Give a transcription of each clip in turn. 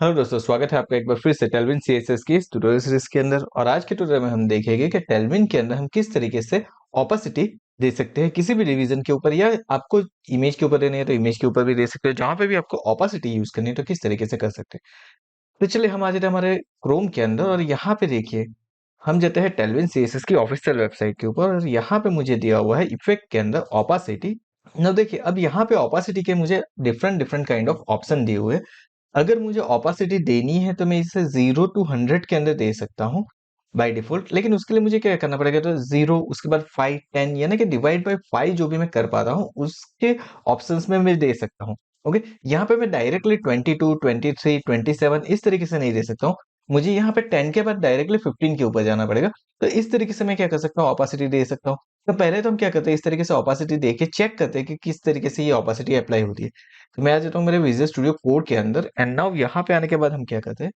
Hello दोस्तों, स्वागत है आपका एक बार फिर से टेलविन सीएसएस की इस ट्यूटोरियल सीरीज के अंदर। और आज के ट्यूटोरियल में हम देखेंगे कि टेलविन के अंदर हम किस तरीके से ओपेसिटी दे सकते हैं किसी भी डिवीजन के ऊपर, या आपको इमेज के ऊपर देनी है तो इमेज के ऊपर भी दे सकते हो। जहां पे भी आपको ओपेसिटी यूज करनी है तो किस तरीके से कर सकते हैं। तो चलिए हम आ जाते हैं हमारे क्रोम के अंदर और यहाँ पे देखिए हम जाते हैं टेलविन सीएसएस की ऑफिशियल वेबसाइट के ऊपर और यहाँ पे मुझे दिया हुआ है इफेक्ट के अंदर ओपेसिटी। ना देखिए अब यहाँ पे ओपेसिटी के मुझे different different kind of option दिए हुए हैं। अगर मुझे ओपेसिटी देनी है तो मैं इसे 0 टू 100 के अंदर दे सकता हूँ बाय डिफॉल्ट। लेकिन उसके लिए मुझे क्या करना पड़ेगा, तो 0 उसके बाद 5 10 यानी कि डिवाइड बाय 5 जो भी मैं कर पा रहा हूँ उसके ऑप्शंस में मैं दे सकता हूँ। ओके, यहाँ पे मैं डायरेक्टली 22 23 27 इस तरीके से नहीं दे सकता हूँ। मुझे यहाँ पे 10 के बाद डायरेक्टली 15 के ऊपर जाना पड़ेगा। तो इस तरीके से मैं क्या कर सकता हूँ, ओपेसिटी दे सकता हूँ। तो पहले तो हम क्या करते हैं, इस तरीके से ओपेसिटी देके चेक करते हैं कि किस तरीके से ये ओपेसिटी अप्लाई होती है। तो मैं आ जाता हूँ मेरे विजुअल स्टूडियो कोड के अंदर एंड नाउ यहाँ पे आने के बाद हम क्या करते हैं,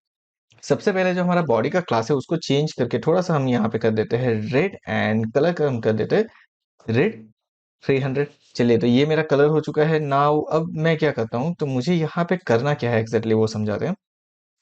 सबसे पहले जो हमारा बॉडी का क्लास है उसको चेंज करके थोड़ा सा हम यहाँ पे कर देते हैं रेड एंड कलर का हम कर देते हैं रेड 300। चलिए तो ये मेरा कलर हो चुका है। नाउ अब मैं क्या करता हूँ, तो मुझे यहाँ पे करना क्या है एग्जैक्टली वो समझाते हैं।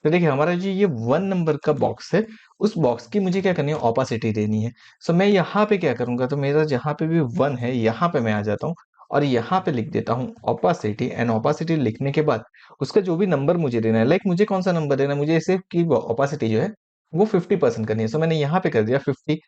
तो देखिए हमारा जो ये 1 नंबर का बॉक्स है उस बॉक्स की मुझे क्या करनी है, ओपेसिटी देनी है। सो मैं यहाँ पे क्या करूंगा, तो मेरा जहाँ पे भी 1 है यहाँ पे मैं आ जाता हूँ और यहाँ पे लिख देता हूँ ओपेसिटी। एंड ओपेसिटी लिखने के बाद उसका जो भी नंबर मुझे देना है, लाइक मुझे कौन सा नंबर देना है, मुझे इसे की ओपेसिटी जो है वो 50% करनी है। सो मैंने यहाँ पे कर दिया 50।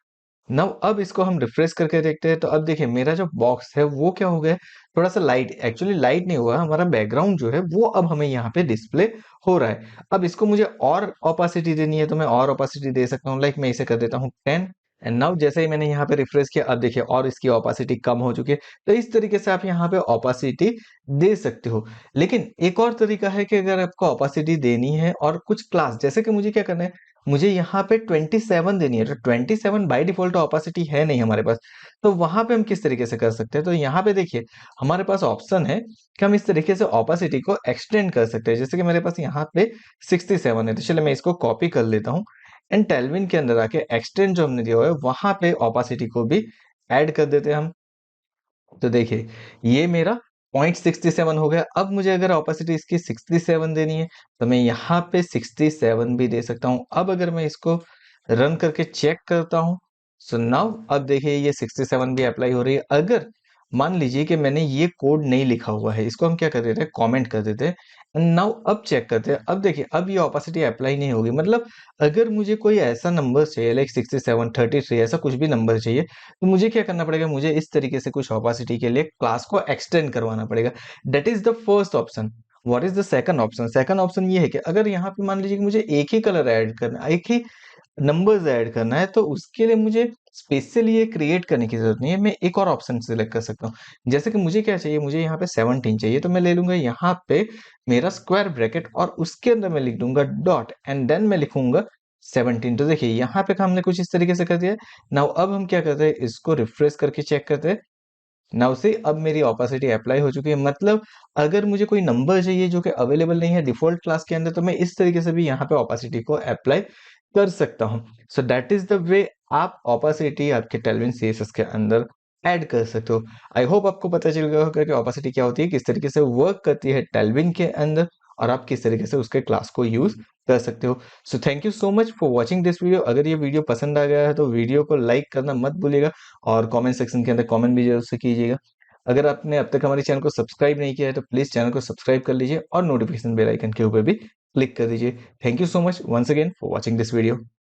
नाउ अब इसको हम रिफ्रेश करके देखते हैं तो अब देखिए मेरा जो बॉक्स है वो क्या हो गया है, थोड़ा सा लाइट, एक्चुअली लाइट नहीं हुआ, हमारा बैकग्राउंड जो है वो अब हमें यहाँ पे डिस्प्ले हो रहा है। अब इसको मुझे और ओपेसिटी देनी है तो मैं और ओपेसिटी दे सकता हूँ, लाइक मैं इसे कर देता हूँ 10। एंड नाउ जैसे ही मैंने यहाँ पे रिफ्रेश किया अब देखिए और इसकी ओपेसिटी कम हो चुकी है। तो इस तरीके से आप यहाँ पे ओपेसिटी दे सकते हो। लेकिन एक और तरीका है कि अगर आपको ओपेसिटी देनी है और कुछ क्लास, जैसे कि मुझे क्या करना है, मुझे यहाँ पे 27 देनी है। तो 27 बाय डिफॉल्ट ओपेसिटी है नहीं हमारे पास। तो वहां पे हम किस तरीके से कर सकते हैं, तो यहाँ पे देखिए हमारे पास ऑप्शन है कि हम इस तरीके से ओपेसिटी को एक्सटेंड कर सकते हैं। जैसे कि मेरे पास यहाँ पे 67 है, तो चलिए मैं इसको कॉपी कर लेता हूँ एंड टेलविन के अंदर आके एक्सटेंड जो हमने दिया हुआ है वहां पे ओपेसिटी को भी ऐड कर देते हैं हम। तो देखिए ये मेरा 0.67 हो गया। अब मुझे अगर ओपेसिटी इसकी 67 देनी है तो मैं यहाँ पे 67 भी दे सकता हूँ। अब अगर मैं इसको रन करके चेक करता हूँ, सो नाउ अब देखिए ये 67 भी अप्लाई हो रही है। अगर मान लीजिए कि मैंने ये कोड नहीं लिखा हुआ है, इसको हम क्या कर देते हैं, कमेंट कर देते हैं। एंड नाउ अब चेक करते हैं। अब देखिए अब ये ओपेसिटी अप्लाई नहीं होगी। मतलब अगर मुझे कोई ऐसा नंबर चाहिए लाइक 67 33 ऐसा कुछ भी नंबर चाहिए, तो मुझे क्या करना पड़ेगा, मुझे इस तरीके से कुछ ओपेसिटी के लिए क्लास को एक्सटेंड करवाना पड़ेगा। That is the first option. What is the second option, second option ये है कि अगर यहाँ पे मान लीजिए कि मुझे एक ही कलर ऐड करना, एक ही नंबर्स ऐड करना है, तो उसके लिए मुझे स्पेशली ये क्रिएट करने की जरूरत नहीं है। मैं एक और ऑप्शन सिलेक्ट कर सकता हूँ। जैसे कि मुझे क्या चाहिए, मुझे यहाँ पे 17 चाहिए, तो मैं ले लूंगा यहाँ पे मेरा स्क्वायर ब्रैकेट और उसके अंदर मैं लिख दूंगा डॉट एंड देन मैं लिखूंगा 17। तो देखिए यहाँ पे हमने कुछ इस तरीके से कर दिया है। नाउ अब हम क्या करते हैं, इसको रिफ्रेश करके चेक करते हैं। नाउ से अब मेरी ओपेसिटी अप्लाई हो चुकी है। मतलब अगर मुझे कोई नंबर चाहिए जो कि अवेलेबल नहीं है डिफॉल्ट क्लास के अंदर, तो मैं इस तरीके से भी यहाँ पे ओपेसिटी को अप्लाई कर सकता हूँ। So that is the way आप ओपेसिटी आपके टेलविन सीएसएस के अंदर ऐड कर सकते हो। आई होप आपको पता चल गया होगा कि ओपेसिटी क्या होती है, किस तरीके से वर्क करती है टेलविन के अंदर, और आप किस तरीके से उसके क्लास को यूज कर सकते हो। So thank you so much for watching this video. अगर ये वीडियो पसंद आ गया है तो वीडियो को लाइक करना मत भूलिएगा और कमेंट सेक्शन के अंदर कमेंट भी जरूर से कीजिएगा। अगर आपने अब तक हमारे चैनल को सब्सक्राइब नहीं किया है तो प्लीज चैनल को सब्सक्राइब कर लीजिए और नोटिफिकेशन बेल आइकन के ऊपर भी क्लिक कर दीजिए। Thank you so much once again for watching this video.